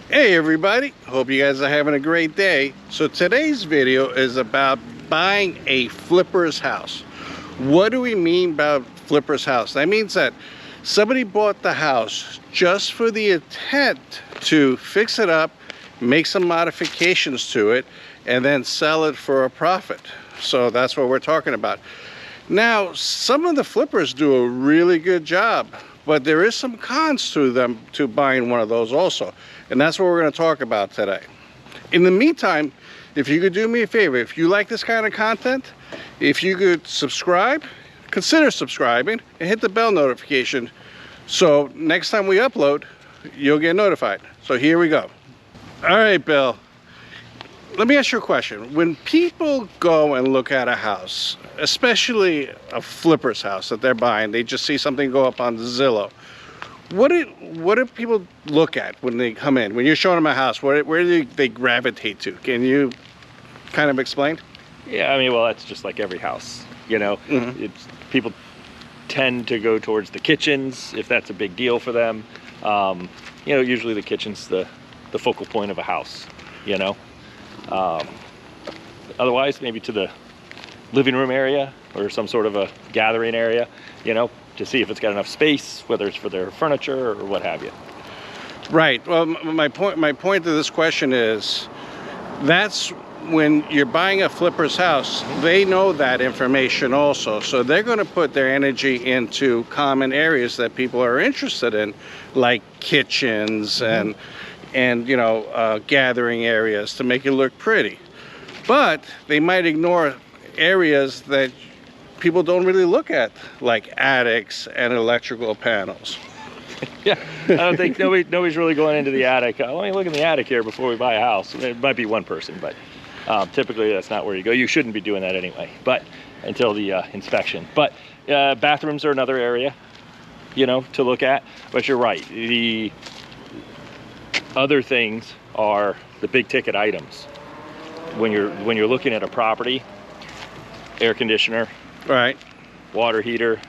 Hey everybody, hope you guys are having a great day. So today's video is about buying a flipper's house. What do we mean by flipper's house? That means that somebody bought the house just for the intent to fix it up, make some modifications to it, and then sell it for a profit. So that's what we're talking about. Now, some of the flippers do a really good job, but there is some cons to them to buying one of those also. And that's what we're going to talk about today. In the meantime, if you could do me a favor, if you like this kind of content, if you could subscribe, consider subscribing and hit the bell notification. So next time we upload, you'll get notified. So here we go. All right, Bill. Let me ask you a question. When people go and look at a house, especially a flipper's house that they're buying, they just see something go up on Zillow. What do people look at when they come in? When you're showing them a house, where do they gravitate to? Can you kind of explain? Yeah, I mean, well, that's just like every house, you know. People tend to go towards the kitchens if that's a big deal for them. You know, usually the kitchen's the focal point of a house, you know. Otherwise, maybe to the living room area or some sort of a gathering area, you know, to see if it's got enough space, whether it's for their furniture or what have you. Right. Well, my point to this question is, that's when you're buying a flipper's house, they know that information also. So they're going to put their energy into common areas that people are interested in, like kitchens and you know, gathering areas to make it look pretty. But they might ignore areas that people don't really look at, like attics and electrical panels. Yeah, I don't think nobody's really going into the attic. Let me look in the attic here before we buy a house. It might be one person, but typically that's not where you go. You shouldn't be doing that anyway, but until the inspection. But bathrooms are another area, you know, to look at. But you're right. The other things are the big ticket items. When you're looking at a property, air conditioner, right, water heater,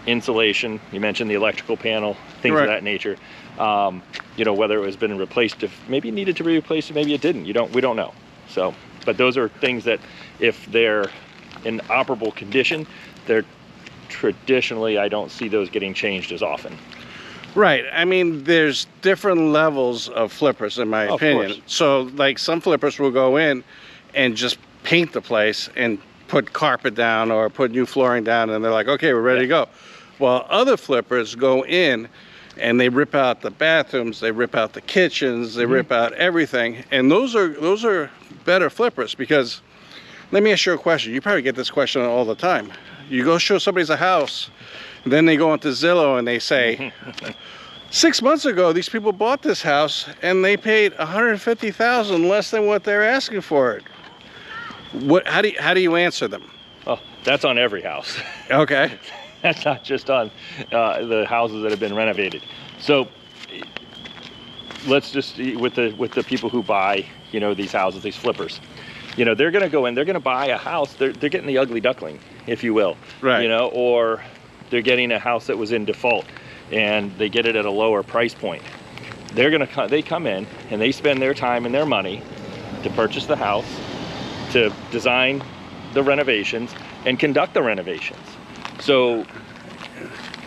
insulation, you mentioned the electrical panel, things of that nature. You know, whether it was been replaced, if maybe it needed to be replaced, maybe it didn't. We don't know. So, but those are things that if they're in operable condition, they're traditionally, I don't see those getting changed as often. Right. I mean, there's different levels of flippers, in my opinion. So, like, some flippers will go in and just paint the place and put carpet down or put new flooring down, and they're like, okay, we're ready to go. While other flippers go in and they rip out the bathrooms, they rip out the kitchens, they rip out everything. And those are better flippers, because let me ask you a question. You probably get this question all the time. You go show somebody's a house, then they go into Zillow and they say, 6 months ago, these people bought this house and they paid $150,000 less than what they're asking for it. How do you answer them? Oh, that's on every house. Okay. That's not just on the houses that have been renovated. So let's just, with the people who buy, you know, these houses, these flippers, you know, they're going to go in, they're going to buy a house. They're getting the ugly duckling, if you will. Right. You know, or they're getting a house that was in default and they get it at a lower price point. They come in and they spend their time and their money to purchase the house, to design the renovations and conduct the renovations. So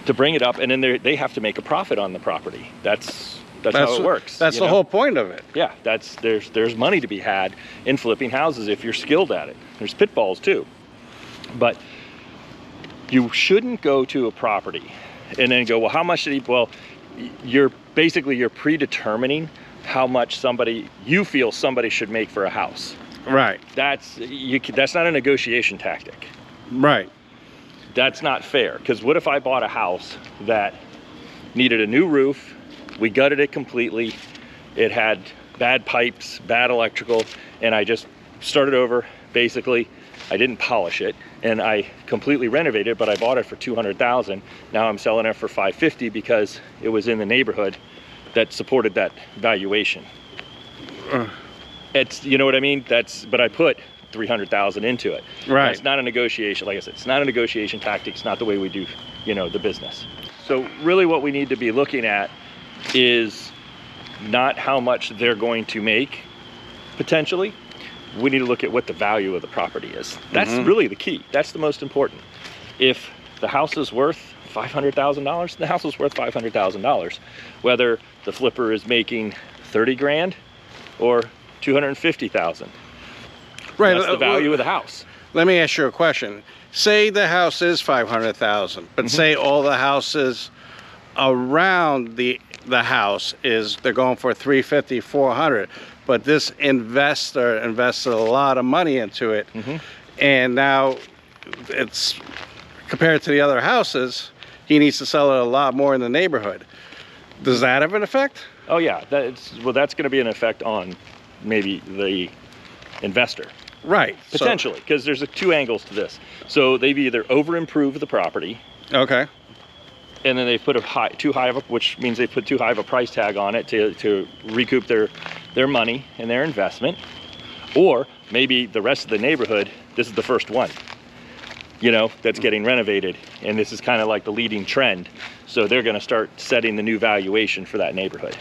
to bring it up, and then they have to make a profit on the property. That's how it works. That's the whole point of it. Yeah, there's money to be had in flipping houses if you're skilled at it. There's pitfalls too. But you shouldn't go to a property and then go, well, how much did he, well, you're predetermining how much you feel somebody should make for a house. Right. That's not a negotiation tactic. Right. That's not fair, because what if I bought a house that needed a new roof, we gutted it completely, it had bad pipes, bad electrical, and I just started over, basically. I didn't polish it, and I completely renovated it, but I bought it for $200,000. Now I'm selling it for $550 because it was in the neighborhood that supported that valuation. It's, you know what I mean? But I put $300,000 into it. Right. It's not a negotiation. Like I said, it's not a negotiation tactic. It's not the way we do, you know, the business. So really what we need to be looking at is not how much they're going to make potentially. We need to look at what the value of the property is. That's really the key. That's the most important. If the house is worth $500,000, the house is worth $500,000, whether the flipper is making 30 grand or 250,000. Right. That's the value of the house. Let me ask you a question. Say the house is 500,000, but say all the houses around the house they're going for 350, 400, but this investor invested a lot of money into it, and now it's compared to the other houses, he needs to sell it a lot more in the neighborhood. Does that have an effect? Oh yeah, that's going to be an effect on maybe the investor. Right. Potentially, because there's two angles to this. So they've either over improved the property. Okay. And then they put which means they put too high of a price tag on it to recoup their money and their investment. Or maybe the rest of the neighborhood, this is the first one, that's getting renovated. And this is kind of like the leading trend. So they're going to start setting the new valuation for that neighborhood.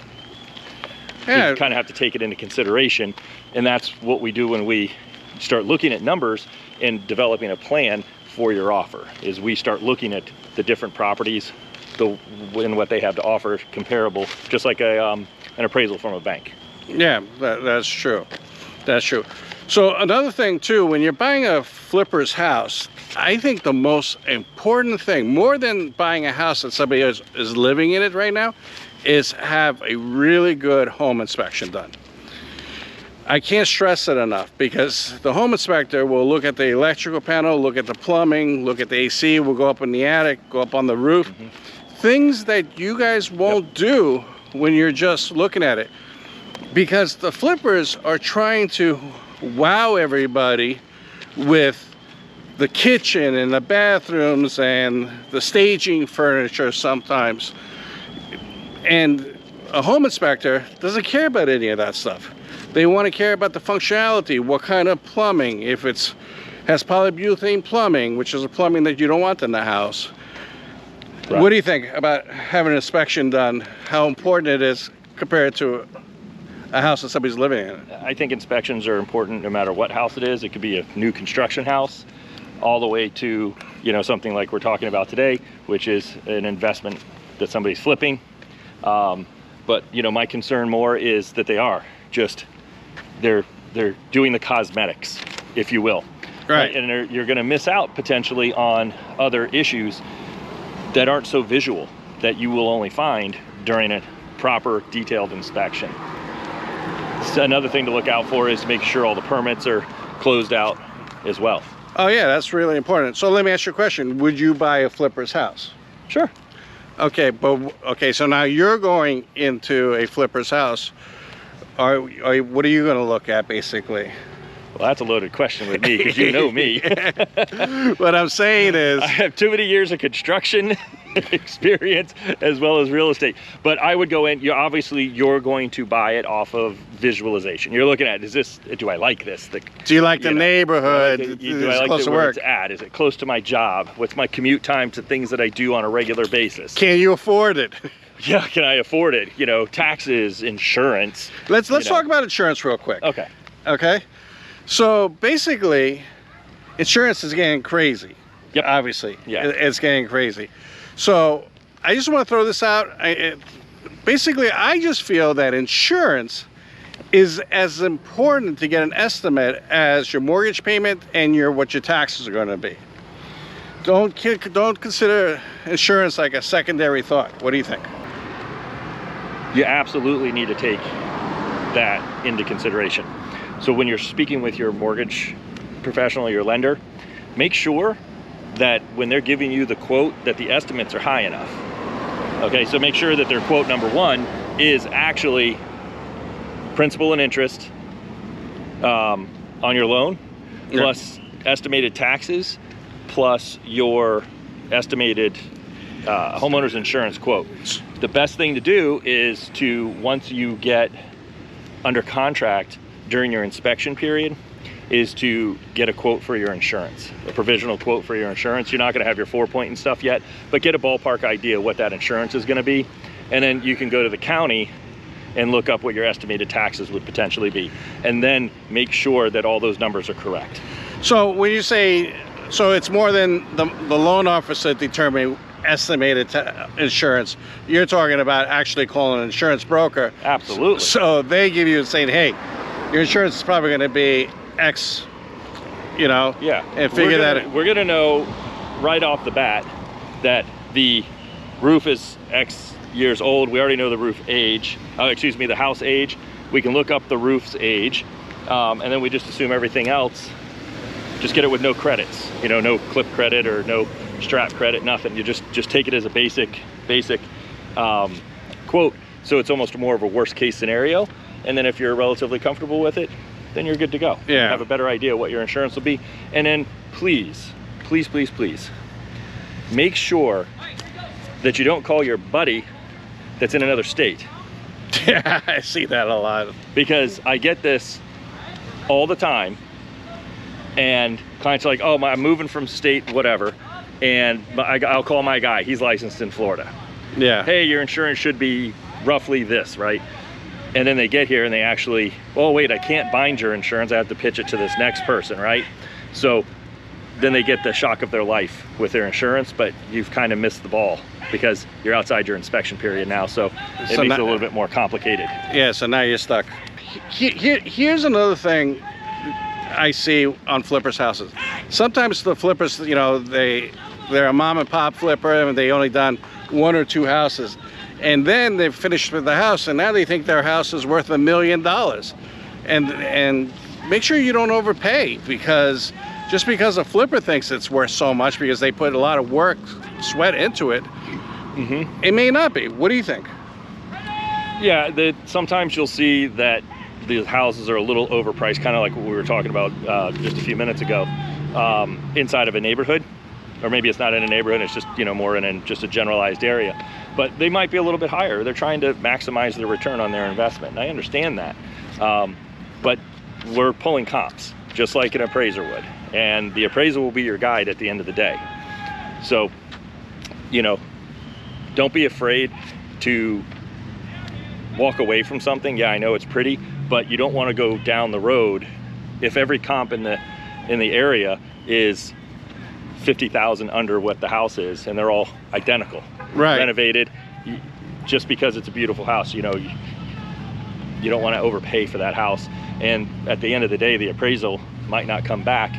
Yeah. So you kind of have to take it into consideration. And that's what we do when we start looking at numbers and developing a plan for your offer, is we start looking at the different properties and what they have to offer comparable, just like an appraisal from a bank. Yeah, that's true. That's true. So another thing too, when you're buying a flipper's house, I think the most important thing, more than buying a house that somebody is living in it right now, is have a really good home inspection done. I can't stress it enough, because the home inspector will look at the electrical panel, look at the plumbing, look at the AC, will go up in the attic, go up on the roof. Things that you guys won't do when you're just looking at it. Because the flippers are trying to wow everybody with the kitchen and the bathrooms and the staging furniture sometimes. And a home inspector doesn't care about any of that stuff. They want to care about the functionality, what kind of plumbing, if it has polybutane plumbing, which is a plumbing that you don't want in the house. Right. What do you think about having an inspection done, how important it is compared to a house that somebody's living in? I think inspections are important no matter what house it is. It could be a new construction house, all the way to something like we're talking about today, which is an investment that somebody's flipping. But my concern more is that they're doing the cosmetics, if you will. Right. And you're going to miss out potentially on other issues that aren't so visual, that you will only find during a proper detailed inspection. So another thing to look out for is make sure all the permits are closed out as well. Oh yeah, that's really important. So let me ask you a question. Would you buy a flipper's house? Sure. Okay, so now you're going into a flipper's house. What are you going to look at, basically? Well, that's a loaded question with me, because you know me. What I'm saying is, I have too many years of construction experience as well as real estate. But I would go in, you're going to buy it off of visualization. You're looking at, do I like this? Do you like the neighborhood? Do I like where it's at? Is it close to my job? What's my commute time to things that I do on a regular basis? Can you afford it? Yeah, can I afford it? Taxes, insurance. Let's talk about insurance real quick. Okay. So basically, insurance is getting crazy. Yep. Obviously. Yeah. It's getting crazy. So I just want to throw this out. Basically, I just feel that insurance is as important to get an estimate as your mortgage payment and what your taxes are going to be. Don't consider insurance like a secondary thought. What do you think? You absolutely need to take that into consideration. So when you're speaking with your mortgage professional, your lender, make sure that when they're giving you the quote, that the estimates are high enough. Okay, so make sure that their quote number one is actually principal and interest on your loan, plus estimated taxes, plus your estimated homeowner's insurance quote. The best thing to do is to, once you get under contract during your inspection period, is to get a quote for your insurance, a provisional quote for your insurance. You're not going to have your 4-point and stuff yet, but get a ballpark idea what that insurance is going to be. And then you can go to the county and look up what your estimated taxes would potentially be, and then make sure that all those numbers are correct. So when you say, so it's more than the loan officer determining estimated insurance, you're talking about actually calling an insurance broker. Absolutely. So they give you saying, hey, your insurance is probably going to be X, you know, yeah, and figure that we're gonna know right off the bat that the roof is X years old. We already know the roof age, excuse me, the house age. We can look up the roof's age, and then we just assume everything else. Just get it with no credits, you know, no clip credit or no strap credit, nothing. You just take it as a basic quote. So it's almost more of a worst case scenario. And then if you're relatively comfortable with it, then you're good to go. Yeah. You have a better idea what your insurance will be. And then please, please, please, please, make sure that you don't call your buddy that's in another state. Yeah, I see that a lot. Because I get this all the time. And clients are like, oh, I'm moving from state, whatever. And I'll call my guy, he's licensed in Florida. Yeah. Hey, your insurance should be roughly this, right? And then they get here and they actually, oh wait, I can't bind your insurance, I have to pitch it to this next person, right? So then they get the shock of their life with their insurance, but you've kind of missed the ball because you're outside your inspection period now, so it makes it a little bit more complicated. Yeah, so now you're stuck. Here's another thing I see on flippers houses. Sometimes the flippers, you know, they're a mom and pop flipper and they only done 1 or 2 houses. And then they've finished with the house and now they think their house is worth $1 million. And make sure you don't overpay, because just because a flipper thinks it's worth so much because they put a lot of work, sweat into it, it may not be. What do you think? Yeah, sometimes you'll see that the houses are a little overpriced, kind of like what we were talking about just a few minutes ago, inside of a neighborhood, or maybe it's not in a neighborhood, it's just, you know, more in just a generalized area, but they might be a little bit higher. They're trying to maximize the return on their investment, and I understand that, but we're pulling comps just like an appraiser would, and the appraiser will be your guide at the end of the day. So, you know, don't be afraid to walk away from something. Yeah, I know it's pretty, but you don't want to go down the road if every comp in the area is 50,000 under what the house is and they're all identical, right, renovated, just because it's a beautiful house. You know, you don't want to overpay for that house, and at the end of the day the appraisal might not come back,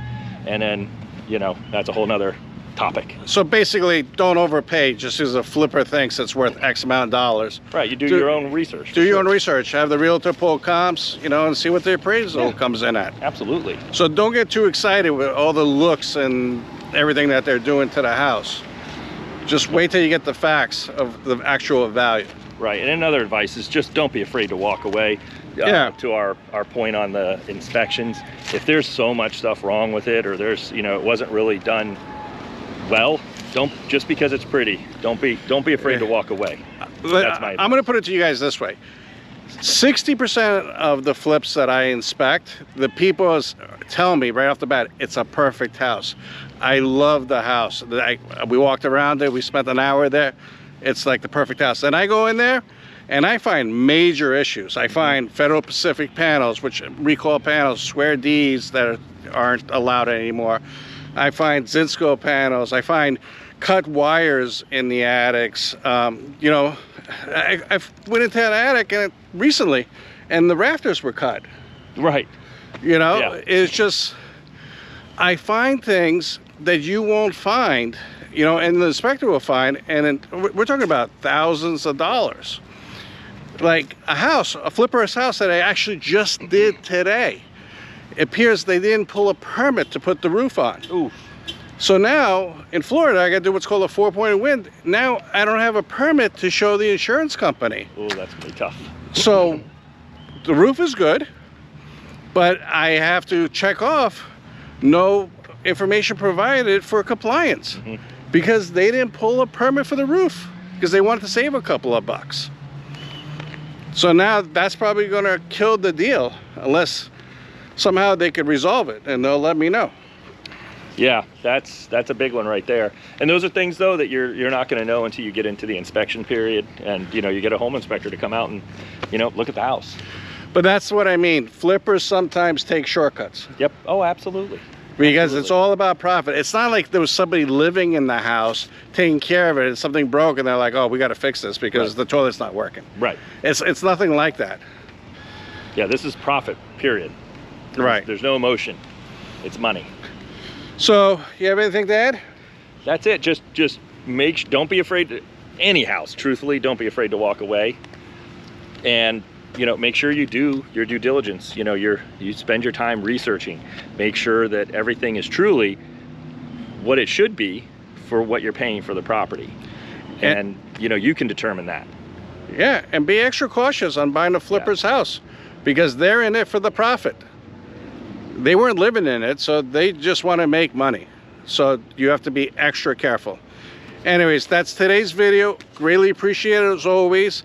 and then, you know, that's a whole nother topic. So basically, don't overpay just because a flipper thinks it's worth X amount of dollars. Right, you do your own research. Do your own research. Have the realtor pull comps, you know, and see what the appraisal comes in at. Absolutely. So don't get too excited with all the looks and everything that they're doing to the house. Just wait till you get the facts of the actual value. Right, and another advice is just don't be afraid to walk away. To our point on the inspections, if there's so much stuff wrong with it, or there's, you know, it wasn't really done well, don't, just because it's pretty, don't be afraid to walk away. That's my advice. I'm going to put it to you guys this way. 60% of the flips that I inspect, the people tell me right off the bat, it's a perfect house. I love the house. We walked around it, we spent an hour there. It's like the perfect house. And I go in there and I find major issues. I find Federal Pacific panels, which recall panels, swear Ds that aren't allowed anymore. I find Zinsco panels. I find cut wires in the attics. You know, I went into an attic recently, and the rafters were cut. Right. You know, it's just, I find things that you won't find, you know, and the inspector will find, and we're talking about thousands of dollars. Like a house, a flipper's house that I actually just did today. It appears they didn't pull a permit to put the roof on. Ooh. So now in Florida, I got to do what's called a 4-point wind. Now I don't have a permit to show the insurance company. Oh, that's gonna be tough. So the roof is good, but I have to check off no information provided for compliance, because they didn't pull a permit for the roof because they wanted to save a couple of bucks. So now that's probably going to kill the deal unless somehow they could resolve it, and they'll let me know. Yeah, that's a big one right there. And those are things though that you're not going to know until you get into the inspection period, and you know, you get a home inspector to come out and, you know, look at the house. But that's what I mean. Flippers sometimes take shortcuts. Yep. Oh, absolutely. Because Absolutely. it's all about profit. It's not like there was somebody living in the house taking care of it and something broke and they're like, oh, we got to fix this because the toilet's not working. Right. It's nothing like that. Yeah, this is profit, period. Right. There's no emotion. It's money. So, you have anything to add? That's it. Just don't be afraid to, any house, truthfully, don't be afraid to walk away. And, you know, make sure you do your due diligence. You know, you spend your time researching. Make sure that everything is truly what it should be for what you're paying for the property. And you know, you can determine that. Yeah, and be extra cautious on buying a flipper's house because they're in it for the profit. They weren't living in it, so they just want to make money. So you have to be extra careful. Anyways, that's today's video. Greatly appreciate it as always.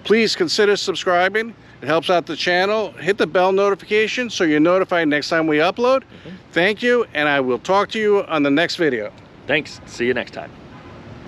Please consider subscribing. It helps out the channel. Hit the bell notification so you're notified next time we upload. Thank you, and I will talk to you on the next video. Thanks. See you next time.